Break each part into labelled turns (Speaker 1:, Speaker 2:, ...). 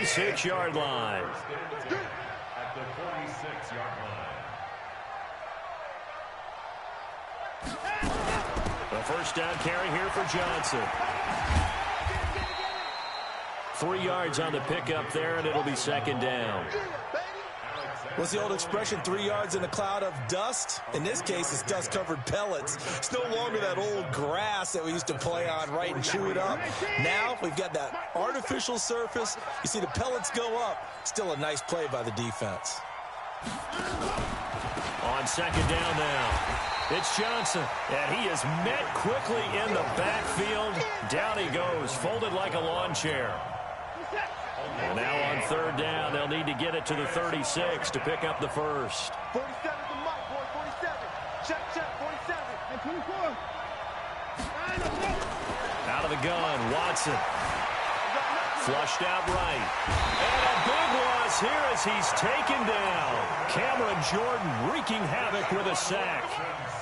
Speaker 1: 46-yard line.
Speaker 2: At the 46-yard line.
Speaker 1: A first down carry here for Johnson. 3 yards on the pickup there, and it'll be second down.
Speaker 3: What's the old expression, 3 yards in a cloud of dust? In this case, it's dust-covered pellets. It's no longer that old grass that we used to play on, right, and chew it up. Now we've got that artificial surface. You see the pellets go up. Still a nice play by the defense.
Speaker 1: On second down now, it's Johnson, and he is met quickly in the backfield. Down he goes, folded like a lawn chair. And now on third down, they'll need to get it to the 36 to pick up the first.
Speaker 4: 47 to Mike, boy, 47. Check, 47. And 24.
Speaker 1: Out of the gun, Watson. Flushed out right. And a big loss here as he's taken down. Cameron Jordan wreaking havoc with a sack.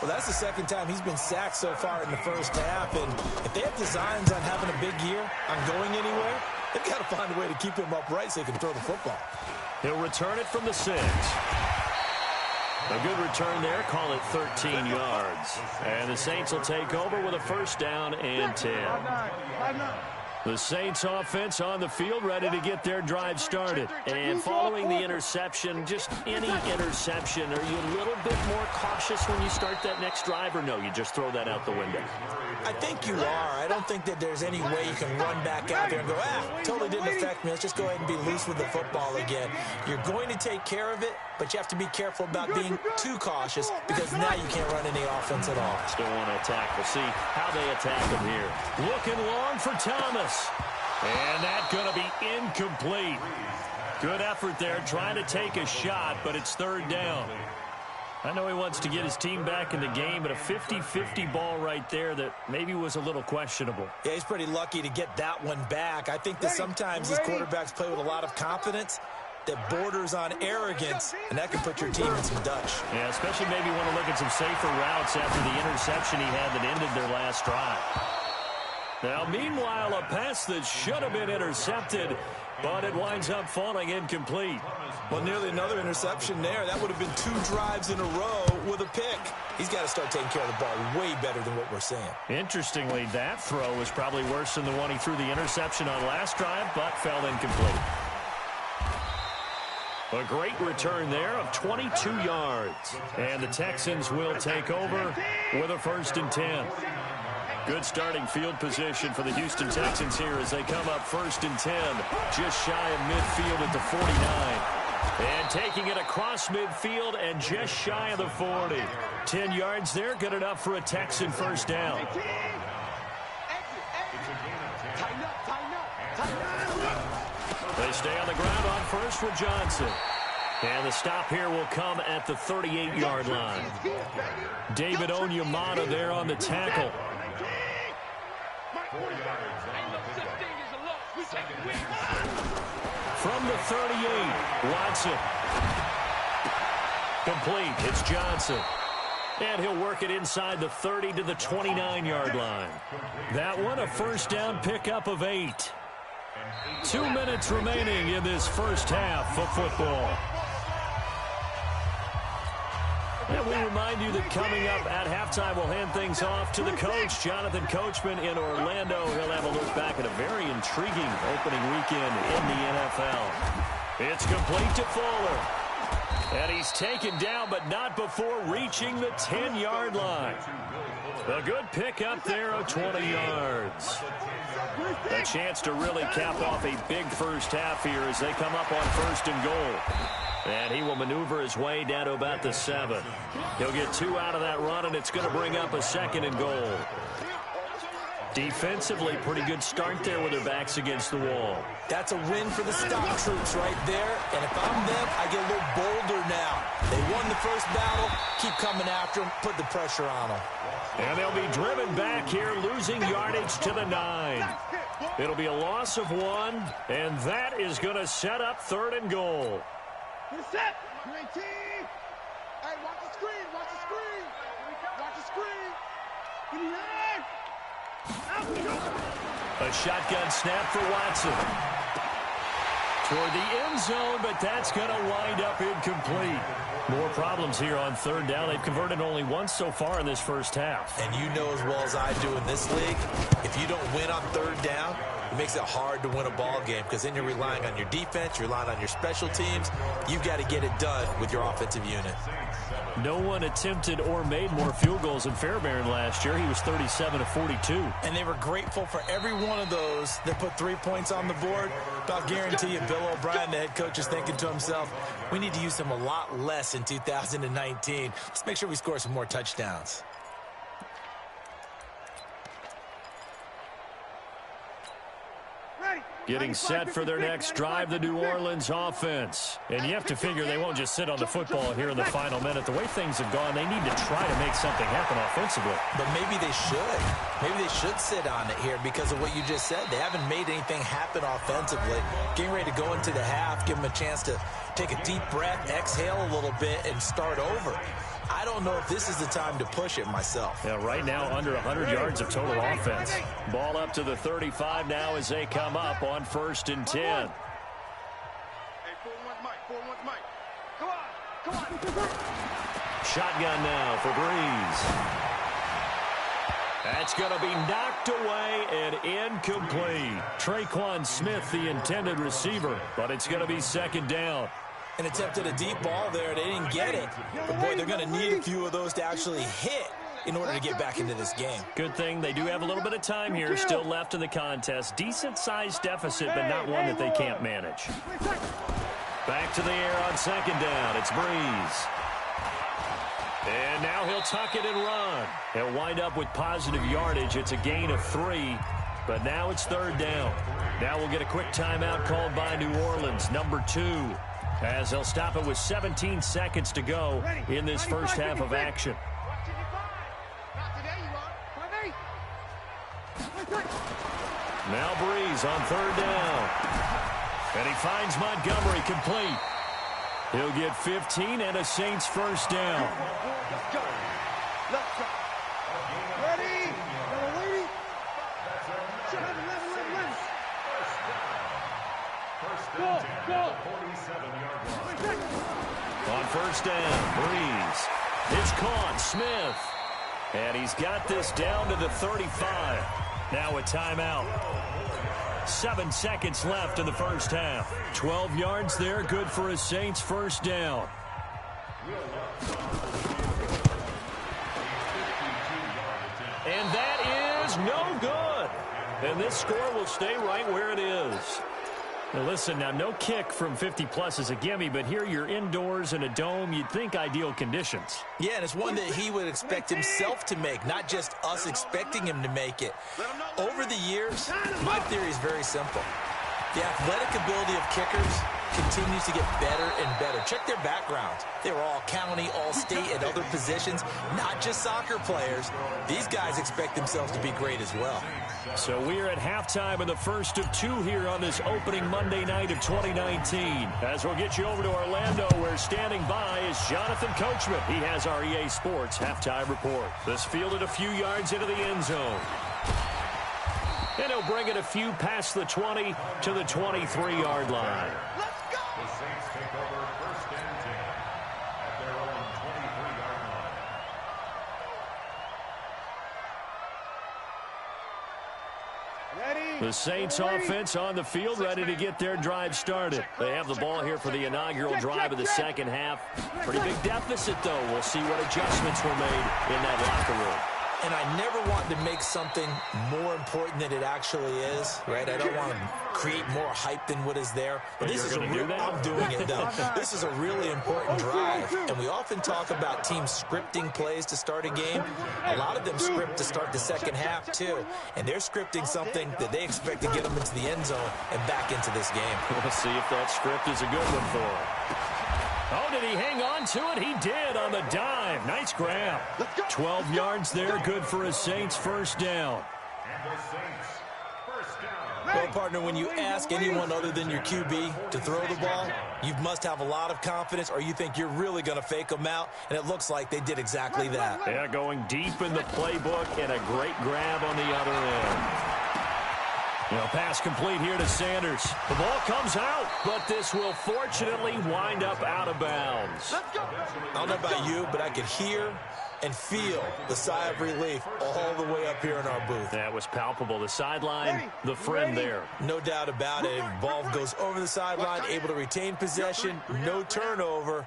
Speaker 3: Well, that's the second time he's been sacked so far in the first half. And if they have designs on having a big year, on going anywhere, they've got to find a way to keep him upright so he can throw the football.
Speaker 1: He'll return it from the 6. A good return there. Call it 13 yards. And the Saints will take over with a first down and 10. The Saints offense on the field, ready to get their drive started. And following the interception, just any interception, are you a little bit more cautious when you start that next drive, or no, you just throw that out the window?
Speaker 3: I think you are. I don't think that there's any way you can run back out there and go, totally didn't affect me. Let's just go ahead and be loose with the football again. You're going to take care of it, but you have to be careful about being too cautious because now you can't run any offense at all.
Speaker 1: Still want to attack. We'll see how they attack him here. Looking long for Thomas. And that's going to be incomplete. Good effort there, trying to take a shot, but it's third down. I know he wants to get his team back in the game, but a 50-50 ball right there that maybe was a little questionable.
Speaker 3: Yeah, he's pretty lucky to get that one back. I think that sometimes these quarterbacks play with a lot of confidence that borders on arrogance, and that can put your team in some Dutch.
Speaker 1: Yeah, especially maybe want to look at some safer routes after the interception he had that ended their last drive. Now, meanwhile, a pass that should have been intercepted, but it winds up falling incomplete.
Speaker 3: Well, nearly another interception there. That would have been 2 drives in a row with a pick. He's got to start taking care of the ball way better than what we're seeing.
Speaker 1: Interestingly, that throw was probably worse than the one he threw the interception on last drive, but fell incomplete. A great return there of 22 yards. And the Texans will take over with a first and 10. Good starting field position for the Houston Texans here as they come up first and 10, just shy of midfield at the 49. And taking it across midfield and just shy of the 40. 10 yards there, good enough for a Texan first down. They stay on the ground on first with Johnson. And the stop here will come at the 38-yard line. David Onyemata there on the tackle. From the 38, Watson. Complete, it's Johnson. And he'll work it inside the 30 to the 29-yard line. That one, a first down pickup of 8. 2 minutes remaining in this first half of football. And we remind you that coming up at halftime, we'll hand things off to the coach, Jonathan Coachman in Orlando. He'll have a look back at a very intriguing opening weekend in the NFL. It's complete to Fuller. And he's taken down, but not before reaching the 10-yard line. A good pickup there of 20 yards. A chance to really cap off a big first half here as they come up on first and goal. And he will maneuver his way down to about the 7. He'll get 2 out of that run, and it's going to bring up a second and goal. Defensively, pretty good start there with their backs against the wall.
Speaker 3: That's a win for the stop troops right there. And if I'm them, I get a little bolder now. They won the first battle. Keep coming after them. Put the pressure on them.
Speaker 1: And they'll be driven back here, losing yardage to the 9. It'll be a loss of 1, and that is going to set up third and goal.
Speaker 4: Set. Great team. Hey, watch the screen. Watch the screen. Watch the screen. Give me that.
Speaker 1: A shotgun snap for Watson. toward the end zone, but that's going to wind up incomplete. More problems here on third down. They've converted only once so far in this first half.
Speaker 3: And you know as well as I do in this league, if you don't win on third down, it makes it hard to win a ball game because then you're relying on your defense, you're relying on your special teams. You've got to get it done with your offensive unit.
Speaker 1: No one attempted or made more field goals than Fairbairn last year. He was 37 of 42.
Speaker 3: And they were grateful for every one of those that put 3 points on the board. But I'll guarantee you, Bill O'Brien, the head coach, is thinking to himself, we need to use him a lot less in 2019. Let's make sure we score some more touchdowns.
Speaker 1: Getting set for their next drive, the New Orleans offense. And you have to figure they won't just sit on the football here in the final minute. The way things have gone, they need to try to make something happen offensively.
Speaker 3: But maybe they should. Maybe they should sit on it here because of what you just said. They haven't made anything happen offensively. Getting ready to go into the half, give them a chance to take a deep breath, exhale a little bit, and start over. I don't know if this is the time to push it myself.
Speaker 1: Yeah, right now under 100 yards of total offense. Ball up to the 35 now as they come up on 1st and 10.
Speaker 4: Hey, 4-1 Mike, 4-1 Mike. Come on.
Speaker 1: Shotgun now for Breeze. That's going to be knocked away and incomplete. Traquan Smith, the intended receiver, but it's going to be second down.
Speaker 3: And attempted a deep ball there. They didn't get it. But, boy, they're going to need a few of those to actually hit in order to get back into this game.
Speaker 1: Good thing they do have a little bit of time here still left in the contest. Decent-sized deficit, but not one that they can't manage. Back to the air on second down. It's Breeze. And now he'll tuck it and run. He'll wind up with positive yardage. It's a gain of 3, but now it's third down. Now we'll get a quick timeout called by New Orleans, number 2. As they'll stop it with 17 seconds to go in this first half of action. Now Breeze on third down. And he finds Montgomery complete. He'll get 15 and a Saints first down.
Speaker 4: Let's go. Let's go. Ready? Lady. 11. Go.
Speaker 2: 47-yard line.
Speaker 1: On first down, Breeze. It's caught. Smith. And he's got this down to the 35. Now a timeout. 7 seconds left in the first half. 12 yards there, good for a Saints first down. And that is no good. And this score will stay right where it is. Now listen, now no kick from 50-plus is a gimme, but here you're indoors in a dome. You'd think ideal conditions.
Speaker 3: Yeah, and it's one that he would expect himself to make, not just us expecting him to make it. Over the years, my theory is very simple. The athletic ability of kickers continues to get better and better. Check their backgrounds. They were all county, all state, at other positions, not just soccer players. These guys expect themselves to be great as well.
Speaker 1: So we are at halftime of the first of 2 here on this opening Monday night of 2019. As we'll get you over to Orlando, where standing by is Jonathan Coachman. He has our EA Sports halftime report. This fielded a few yards into the end zone. And he'll bring it a few past the 20 to the 23-yard line.
Speaker 2: The Saints take over 1st and 10 at their own 23-yard line.
Speaker 4: Ready?
Speaker 1: The Saints offense on the field, ready to get their drive started. They have the ball here for the inaugural drive of the second half. Pretty big deficit, though. We'll see what adjustments were made in that locker room.
Speaker 3: And I never want to make something more important than it actually is, right? I don't want to create more hype than what is there. But this is a real, I'm doing it, though. This is a really important drive. And we often talk about teams scripting plays to start a game. A lot of them script to start the second half, too. And they're scripting something that they expect to get them into the end zone and back into this game.
Speaker 1: We'll see if that script is a good one for them. Oh, did he hang on to it? He did on the dive. Nice grab. 12 yards there, good for a Saints first down.
Speaker 2: And the Saints first down.
Speaker 3: Well, partner, when you ask anyone other than your QB to throw the ball, you must have a lot of confidence or you think you're really going to fake them out, and it looks like they did exactly that.
Speaker 1: Yeah, going deep in the playbook and a great grab on the other end. Pass complete here to Sanders. The ball comes out, but this will fortunately wind up out of bounds.
Speaker 3: I don't know about you, but I could hear and feel the sigh of relief all the way up here in our booth.
Speaker 1: That was palpable. The sideline, the friend there.
Speaker 3: No doubt about it. Ball goes over the sideline, able to retain possession, no turnover.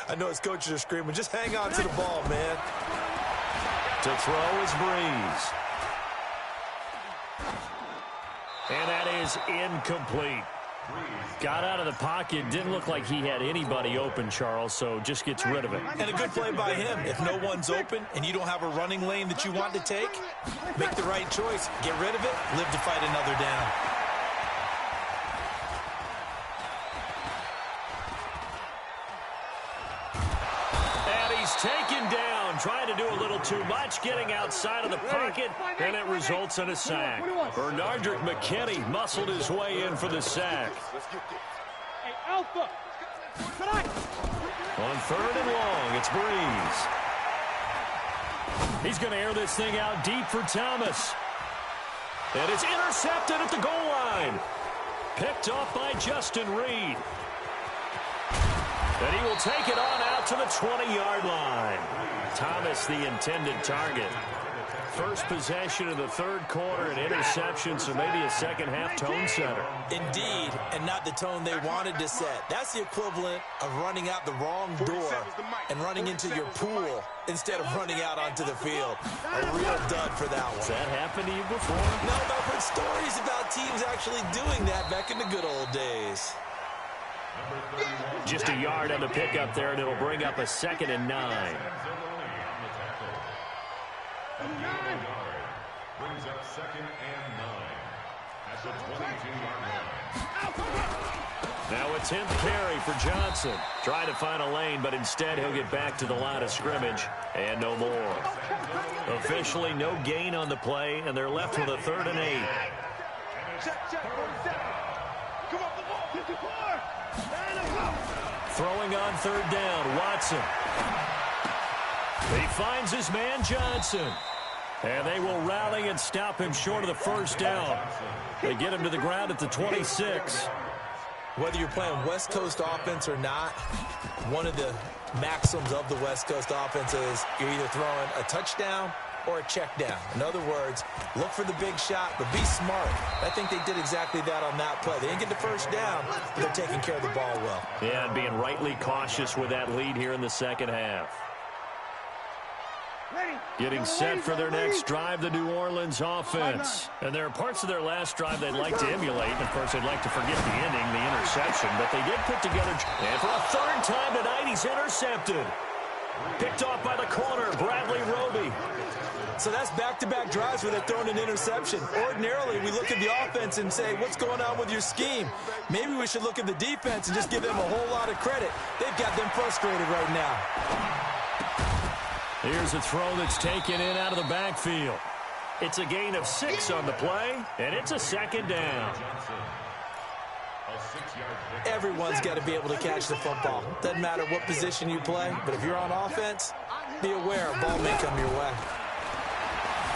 Speaker 3: I know his coaches are screaming, just hang on to the ball, man.
Speaker 1: To throw is Breeze. And that is incomplete. Got out of the pocket. Didn't look like he had anybody open, Charles, so just gets rid of it.
Speaker 3: And a good play by him. If no one's open and you don't have a running lane that you want to take, make the right choice. Get rid of it. Live to fight another down.
Speaker 1: And he's taken down, trying to do a little too much, getting outside of the pocket, and it results in a sack. Bernardrick McKinney muscled his way in for the sack.
Speaker 4: Hey, Alpha!
Speaker 1: On 3rd and long, it's Breeze. He's going to air this thing out deep for Thomas. And it's intercepted at the goal line. Picked off by Justin Reed. And he will take it on out to the 20-yard line. Thomas, the intended target. First possession of the 3rd quarter, an interception, so maybe a second-half tone setter.
Speaker 3: Indeed, and not the tone they wanted to set. That's the equivalent of running out the wrong door and running into your pool instead of running out onto the field. A real dud for that one.
Speaker 1: Has that happened to you before?
Speaker 3: No, but I've heard stories about teams actually doing that back in the good old days.
Speaker 1: Just a yard on the pickup there, and it'll bring up a 2nd and 9.
Speaker 2: Brings up 2nd and 9 at the 22-yard line.
Speaker 1: Now a 10th carry for Johnson. Trying to find a lane, but instead he'll get back to the line of scrimmage, and no more. Officially no gain on the play, and they're left with a 3rd and 8. Throwing on 3rd down, Watson. He finds his man Johnson. And they will rally and stop him short of the 1st down. They get him to the ground at the 26.
Speaker 3: Whether you're playing West Coast offense or not, one of the maxims of the West Coast offense is you're either throwing a touchdown or a check down. In other words, look for the big shot, but be smart. I think they did exactly that on that play. They didn't get the 1st down, but they're taking care of the ball well.
Speaker 1: Yeah, and being rightly cautious with that lead here in the 2nd half. Getting set for their next drive, the New Orleans offense. And there are parts of their last drive they'd like to emulate. And, of course, they'd like to forget the ending, the interception. But they did put together. And for a 3rd time tonight, he's intercepted. Picked off by the corner, Bradley Roby.
Speaker 3: So that's back-to-back drives where they're throwing an interception. Ordinarily, we look at the offense and say, what's going on with your scheme? Maybe we should look at the defense and just give them a whole lot of credit. They've got them frustrated right now.
Speaker 1: Here's a throw that's taken in out of the backfield. It's a gain of 6 on the play, and it's a 2nd down.
Speaker 3: Everyone's got to be able to catch the football. Doesn't matter what position you play, but if you're on offense, be aware a ball may come your way.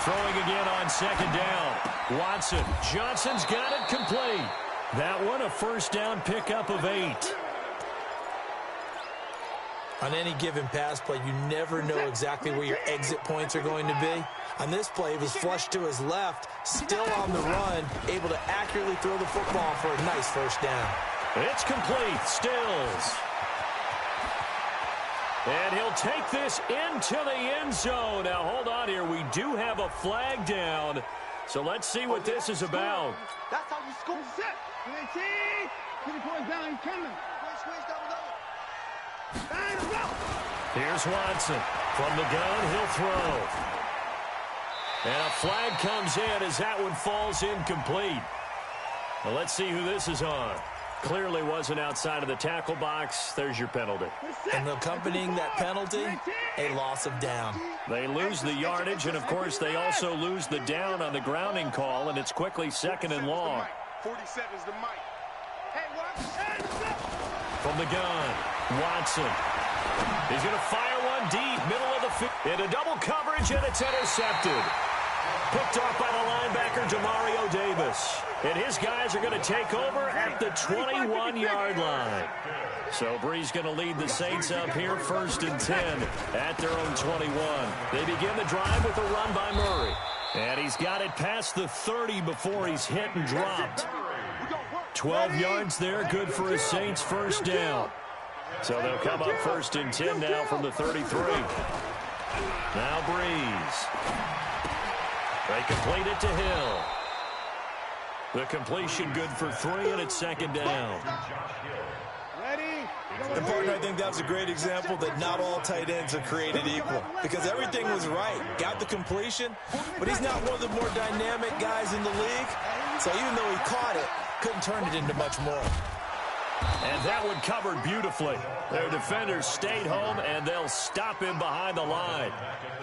Speaker 1: Throwing again on 2nd down. Watson. Johnson's got it complete. That one a 1st down pickup of 8.
Speaker 3: On any given pass play, you never know exactly where your exit points are going to be. On this play, he was flushed to his left, still on the run, able to accurately throw the football for a nice 1st down.
Speaker 1: It's complete. Stills. And he'll take this into the end zone. Now, hold on here. We do have a flag down. So let's see what this is about.
Speaker 4: That's how you score. Set. 20 points down. He's coming.
Speaker 1: Here's Watson. From the gun, he'll throw. And a flag comes in as that one falls incomplete. Well, let's see who this is on. Clearly wasn't outside of the tackle box. There's your penalty.
Speaker 3: And accompanying that penalty, a loss of down.
Speaker 1: They lose the yardage, and, of course, they also lose the down on the grounding call, and it's quickly 2nd and long.
Speaker 4: 47's the mic.
Speaker 1: From the gun, Watson. He's going to fire one deep, middle of the field. Into double coverage, and it's intercepted. Picked off by the linebacker, Demario Davis. And his guys are going to take over at the 21-yard line. So Bree's going to lead the Saints up here, 1st and 10 at their own 21. They begin the drive with a run by Murray. And he's got it past the 30 before he's hit and dropped. 12 yards there, good for a Saints first down. So they'll come up 1st and 10 now from the 33. Now Breeze. They complete it to Hill. The completion good for 3, and it's 2nd down.
Speaker 3: And, partner, I think that's a great example that not all tight ends are created equal, because everything was right. Got the completion, but he's not one of the more dynamic guys in the league. So even though he caught it, couldn't turn it into much more.
Speaker 1: And that one covered beautifully. Their defenders stayed home, and they'll stop him behind the line.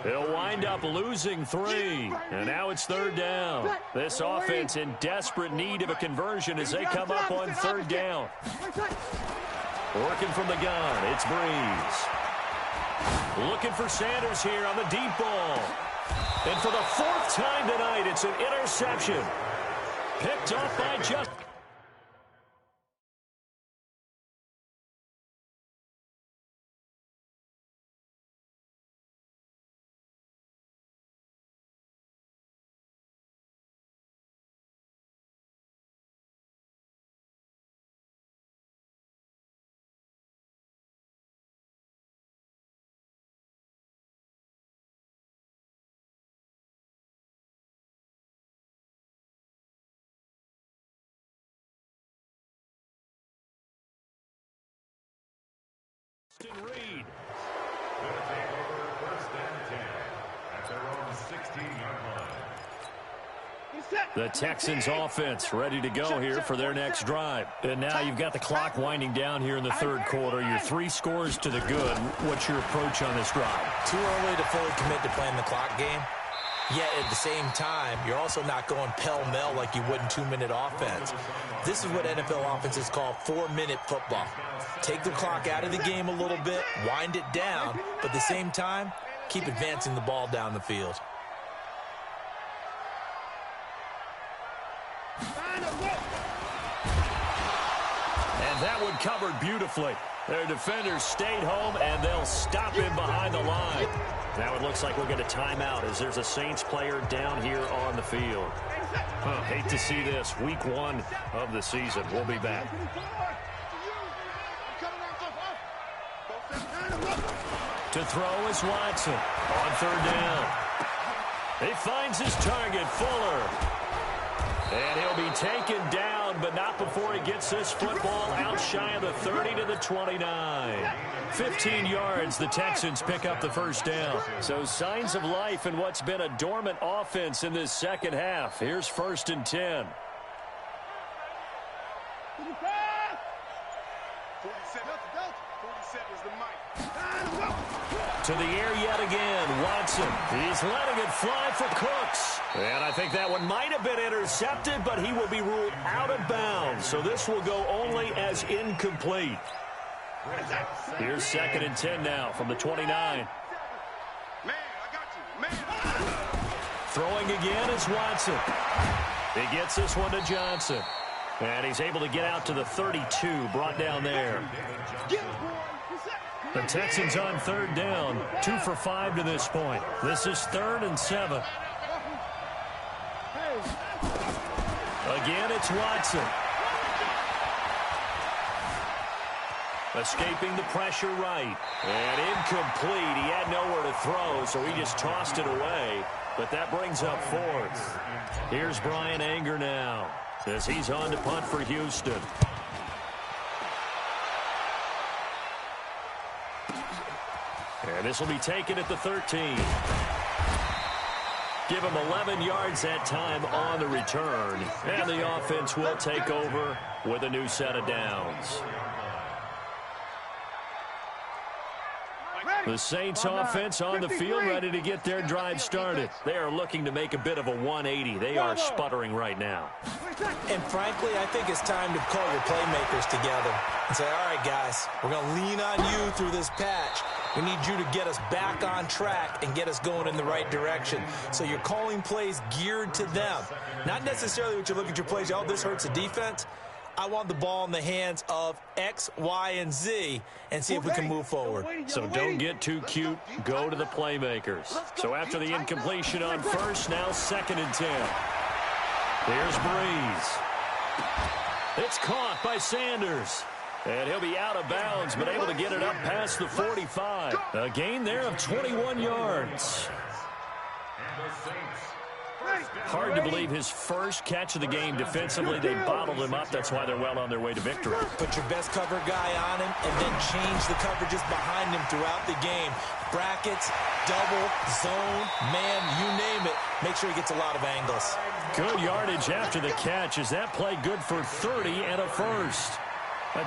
Speaker 1: They'll wind up losing 3, and now it's 3rd down. This offense in desperate need of a conversion as they come up on 3rd down. Working from the gun, it's Breeze. Looking for Sanders here on the deep ball. And for the 4th time tonight, it's an interception. Picked off by Justin. Reed.
Speaker 2: Going to take over 1st and 10 at their own 16-yard line.
Speaker 1: The Texans offense ready to go here for their next drive. And now you've got the clock winding down here in the 3rd quarter. You're 3 scores to the good. What's your approach on this drive?
Speaker 3: Too early to fully commit to playing the clock game. Yet at the same time, you're also not going pell-mell like you would in 2-minute offense. This is what NFL offenses call 4-minute football. Take the clock out of the game a little bit, wind it down, but at the same time, keep advancing the ball down the field.
Speaker 1: And that one covered beautifully. Their defenders stayed home, and they'll stop him behind the line. Now it looks like we'll get a timeout as there's a Saints player down here on the field. Hate to see this. Week 1 of the season. We'll be back. To throw is Watson on 3rd down. He finds his target, Fuller. And he'll be taken down, but not before he gets this football out shy of the 30 to the 29. 15 yards, the Texans pick up the 1st down. So signs of life in what's been a dormant offense in this 2nd half. Here's 1st and 10.
Speaker 4: 47 is the mic.
Speaker 1: To the air yet again, Watson. He's letting it fly for Cooks. And I think that one might have been intercepted, but he will be ruled out of bounds. So this will go only as incomplete. Here's 2nd and 10 now from the 29.
Speaker 4: Man, I got you. Man.
Speaker 1: Throwing again is Watson. He gets this one to Johnson. And he's able to get out to the 32, brought down there. The Texans on 3rd down, 2 for 5 to this point. This is 3rd and 7. Again, it's Watson. Escaping the pressure right. And incomplete. He had nowhere to throw, so he just tossed it away. But that brings up 4th. Here's Brian Anger now as he's on to punt for Houston. And this will be taken at the 13. Give him 11 yards that time on the return. And the offense will take over with a new set of downs. The Saints offense on the field ready to get their drive started. They are looking to make a bit of a 180. They are sputtering right now.
Speaker 3: And frankly, I think it's time to call your playmakers together and say, all right, guys, we're going to lean on you through this patch. We need you to get us back on track and get us going in the right direction. So you're calling plays geared to them. Not necessarily what you look at your plays, oh, this hurts the defense. I want the ball in the hands of X, Y, and Z and see if we can move forward.
Speaker 1: So don't get too cute. Go to the playmakers. So after the incompletion on first, now 2nd and 10. Here's Breeze. It's caught by Sanders. And he'll be out of bounds, but able to get it up past the 45. A gain there of 21 yards. Hard to believe his first catch of the game defensively. They bottled him up. That's why they're well on their way to victory.
Speaker 3: Put your best cover guy on him and then change the coverages behind him throughout the game. Brackets, double, zone, man, you name it. Make sure he gets a lot of angles.
Speaker 1: Good yardage after the catch. Is that play good for 30 and a first?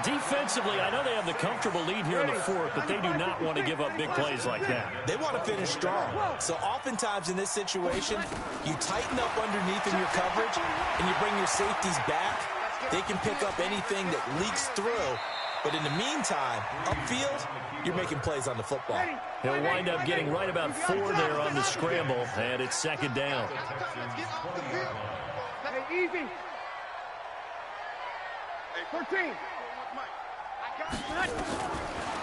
Speaker 1: Defensively, I know they have the comfortable lead here in the 4th, but they do not want to give up big plays like that.
Speaker 3: They want to finish strong. So oftentimes in this situation, you tighten up underneath in your coverage and you bring your safeties back. They can pick up anything that leaks through. But in the meantime, upfield, you're making plays on the football.
Speaker 1: He'll wind up getting right about 4 there on the scramble, and it's 2nd down.
Speaker 4: Hey, easy. Hey, 14.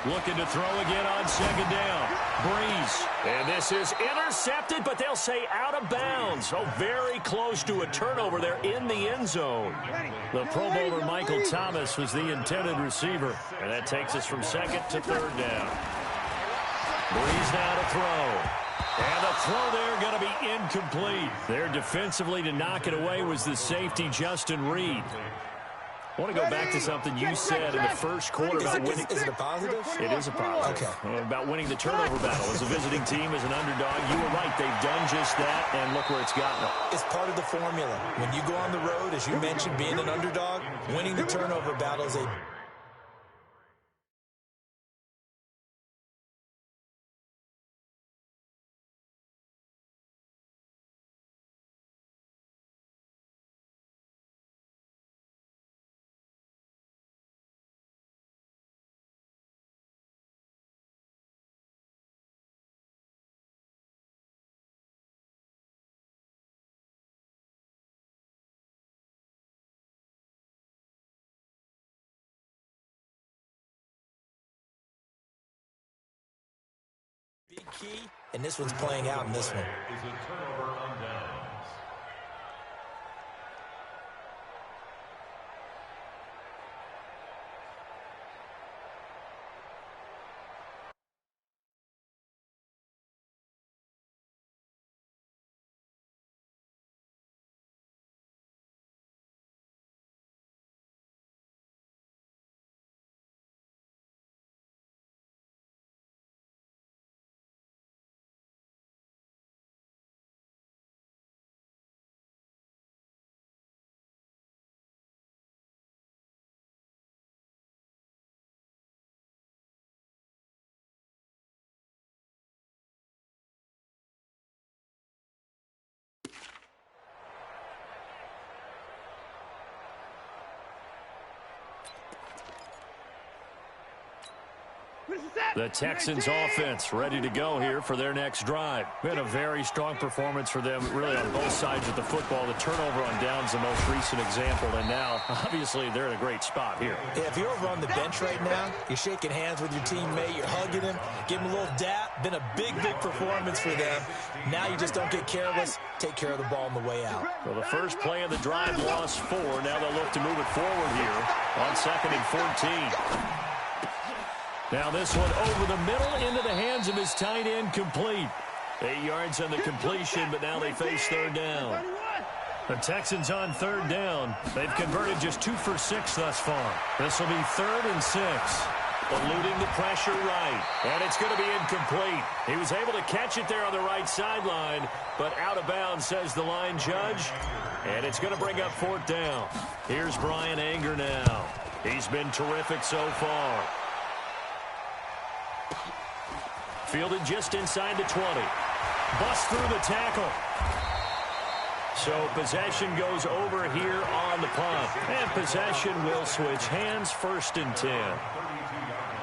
Speaker 1: Looking to throw again on 2nd down. Breeze. And this is intercepted, but they'll say out of bounds. Oh, very close to a turnover there in the end zone. The Pro Bowler Michael Thomas was the intended receiver. And that takes us from 2nd to 3rd down. Breeze now to throw. And the throw there going to be incomplete. There defensively to knock it away was the safety, Justin Reed. I want to go back to something you said in the first quarter about winning.
Speaker 3: Is it a positive?
Speaker 1: It is a positive.
Speaker 3: Okay.
Speaker 1: About winning the turnover battle. As a visiting team, as an underdog, you were right. They've done just that, and look where it's gotten them.
Speaker 3: It's part of the formula. When you go on the road, as you mentioned, being an underdog, winning the turnover battle is a big key, and this one's playing out in this one.
Speaker 2: Is a turnover on downs.
Speaker 1: The Texans offense ready to go here for their next drive. Been a very strong performance for them, really on both sides of the football. The turnover on downs the most recent example, and now, obviously, they're in a great spot here.
Speaker 3: Yeah, if you're over on the bench right now, you're shaking hands with your teammate, you're hugging him, give him a little dap. Been a big, big performance for them. Now you just don't get careless. Take care of the ball on the way out.
Speaker 1: Well, the first play of the drive lost 4. Now they'll look to move it forward here on 2nd and 14. Now this one over the middle into the hands of his tight end, complete. 8 yards on the completion, but now they face 3rd down. The Texans on 3rd down. They've converted just 2 for 6 thus far. This will be 3rd and 6. Eluding the pressure right. And it's going to be incomplete. He was able to catch it there on the right sideline, but out of bounds, says the line judge. And it's going to bring up 4th down. Here's Brian Anger now. He's been terrific so far. Fielded just inside the 20. Bust through the tackle. So possession goes over here on the punt. And possession will switch hands, 1st and 10.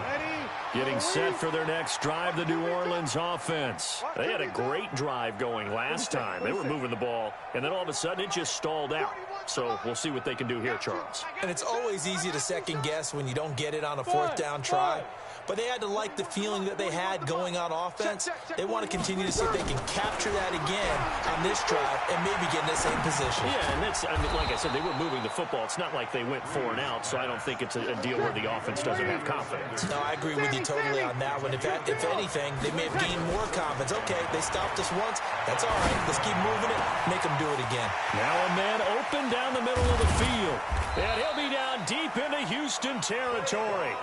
Speaker 4: Ready?
Speaker 1: Getting set for their next drive, the New Orleans offense. They had a great drive going last time. They were moving the ball, and then all of a sudden it just stalled out. So we'll see what they can do here, Charles.
Speaker 3: And it's always easy to second guess when you don't get it on a fourth down try. But they had to like the feeling that they had going on offense. They want to continue to see if they can capture that again on this drive and maybe get in the same position.
Speaker 1: Yeah, and that's, I mean, like I said, they were moving the football. It's not like they went 4 and out, so I don't think it's a deal where the offense doesn't have confidence.
Speaker 3: No, I agree with you totally on that one. If anything, they may have gained more confidence. Okay, they stopped us once. That's all right. Let's keep moving it. Make them do it again.
Speaker 1: Now a man open down the middle of the field. And he'll be down deep into Houston territory.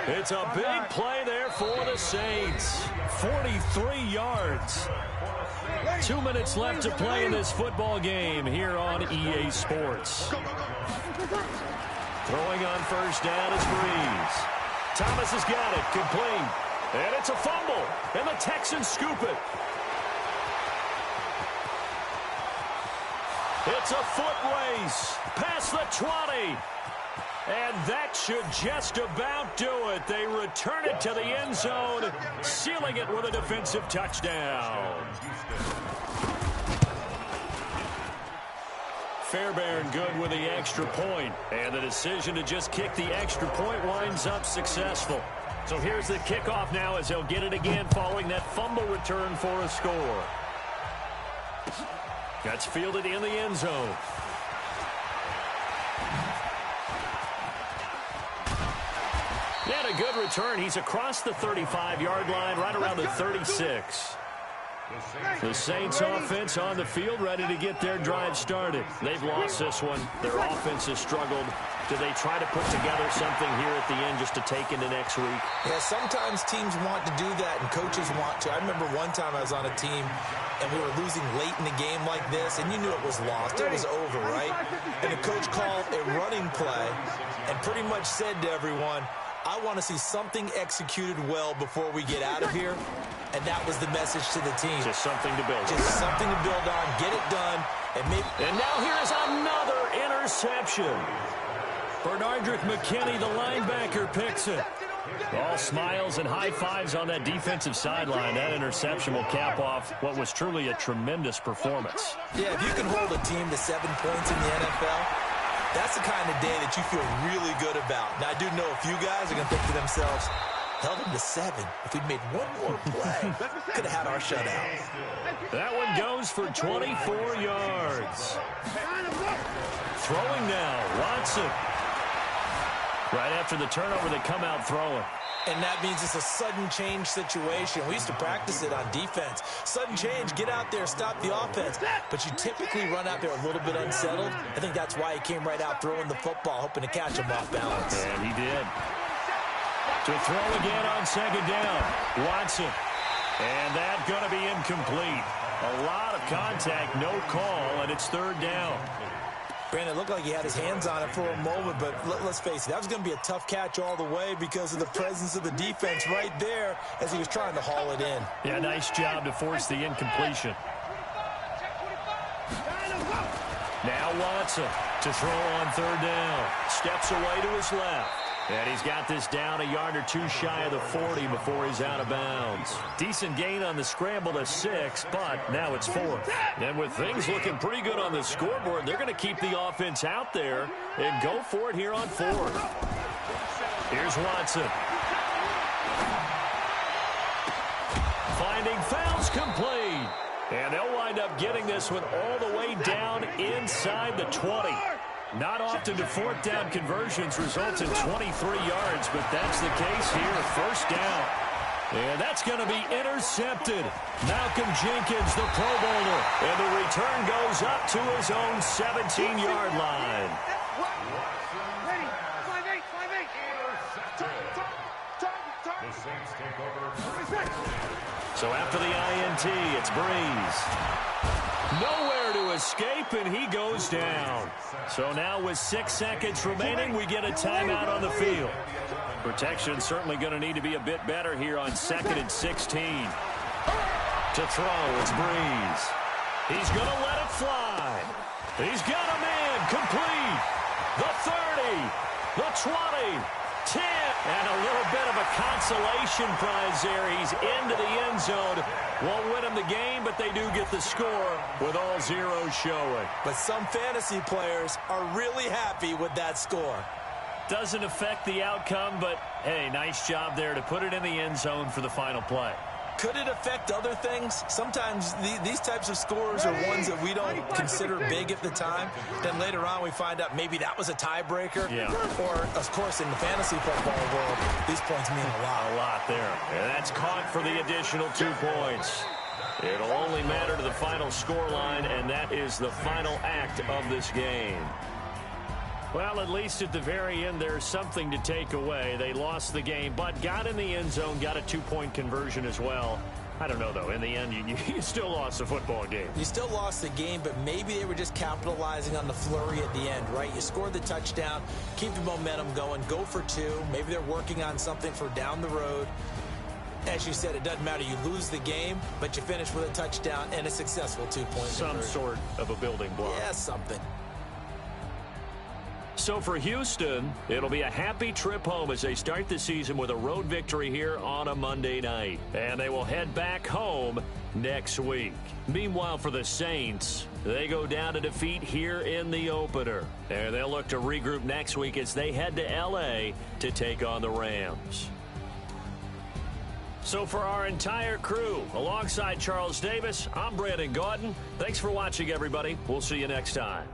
Speaker 1: It's a big play there for the Saints. 43 yards. 2 minutes left to play in this football game here on EA Sports. Throwing on first down is Breeze. Thomas has got it, complete. And it's a fumble, and the Texans scoop it. It's a foot race past the 20. And that should just about do it. They return it to the end zone, sealing it with a defensive touchdown. Fairbairn good with the extra point, and the decision to just kick the extra point winds up successful. So here's the kickoff now as they'll get it again following that fumble return for a score. That's fielded in the end zone. And a good return. He's across the 35-yard line, right around the 36. The Saints offense on the field, ready to get their drive started. They've lost this one. Their offense has struggled. Do they try to put together something here at the end just to take into next week?
Speaker 3: Yeah, sometimes teams want to do that, and coaches want to. I remember one time I was on a team, and we were losing late in the game like this, and you knew it was lost. It was over, right? And the coach called a running play and pretty much said to everyone, I want to see something executed well before we get out of here. And that was the message to the team.
Speaker 1: Just something to build on.
Speaker 3: Just something to build on. Get it done.
Speaker 1: And now here's another interception. Bernardrick McKinney, the linebacker, picks it. All smiles and high fives on that defensive sideline. That interception will cap off what was truly a tremendous performance.
Speaker 3: Yeah, if you can hold a team to 7 points in the NFL, that's the kind of day that you feel really good about. Now, I do know a few guys are going to think to themselves, held him to 7. If we'd made one more play, could have had our shutout.
Speaker 1: That one goes for 24 yards. Throwing now, Watson. Right after the turnover, they come out throwing.
Speaker 3: And that means it's a sudden change situation. We used to practice it on defense. Sudden change, get out there, stop the offense. But you typically run out there a little bit unsettled. I think that's why he came right out throwing the football, hoping to catch him off balance.
Speaker 1: And he did. To throw again on second down, Watson. And that's going to be incomplete. A lot of contact, no call, and it's third down.
Speaker 3: Brandon, it looked like he had his hands on it for a moment, but let's face it, that was going to be a tough catch all the way because of the presence of the defense right there as he was trying to haul it in.
Speaker 1: Yeah, nice job to force the incompletion. Now Watson to throw on third down. Steps away to his left. And he's got this down a yard or two shy of the 40 before he's out of bounds. Decent gain on the scramble to 6, but now it's 4th. And with things looking pretty good on the scoreboard, they're going to keep the offense out there and go for it here on 4th. Here's Watson. Finding fouls complete. And they'll wind up getting this one all the way down inside the 20. Not often do fourth down conversions result in 23 yards, but that's the case here. First down. And that's going to be intercepted. Malcolm Jenkins, the Pro Bowler. And the return goes up to his own 17-yard line.
Speaker 4: Ready, 5-8, 5-8.
Speaker 1: So after the INT, it's Breeze. Nowhere to escape, and he goes down. So now with 6 seconds remaining, we get a timeout on the field. Protection certainly going to need to be a bit better here on 2nd and 16. To throw, it's Breeze. He's going to let it fly. He's got a man complete. The 30, the 20, 10, And a little bit of a consolation prize there. He's into the end zone. Won't win him the game, but they do get the score with all zeros showing.
Speaker 3: But some fantasy players are really happy with that score.
Speaker 1: Doesn't affect the outcome, but, hey, nice job there to put it in the end zone for the final play.
Speaker 3: Could it affect other things? Sometimes these types of scores are ones that we don't consider big at the time. Then later on we find out maybe that was a tiebreaker.
Speaker 1: Yeah.
Speaker 3: Or, of course, in the fantasy football world, these points mean a lot.
Speaker 1: A lot there. And that's caught for the additional 2 points. It'll only matter to the final scoreline, and that is the final act of this game. Well, at least at the very end, there's something to take away. They lost the game, but got in the end zone, got a 2-point conversion as well. I don't know, though. In the end, you still lost the football game.
Speaker 3: You still lost the game, but maybe they were just capitalizing on the flurry at the end, right? You scored the touchdown, keep the momentum going, go for 2. Maybe they're working on something for down the road. As you said, it doesn't matter. You lose the game, but you finish with a touchdown and a successful 2-point
Speaker 1: Some
Speaker 3: conversion.
Speaker 1: sort of a building block.
Speaker 3: Yeah, something.
Speaker 1: So for Houston, it'll be a happy trip home as they start the season with a road victory here on a Monday night. And they will head back home next week. Meanwhile, for the Saints, they go down to defeat here in the opener. And they'll look to regroup next week as they head to L.A. to take on the Rams. So for our entire crew, alongside Charles Davis, I'm Brandon Gaudin. Thanks for watching, everybody. We'll see you next time.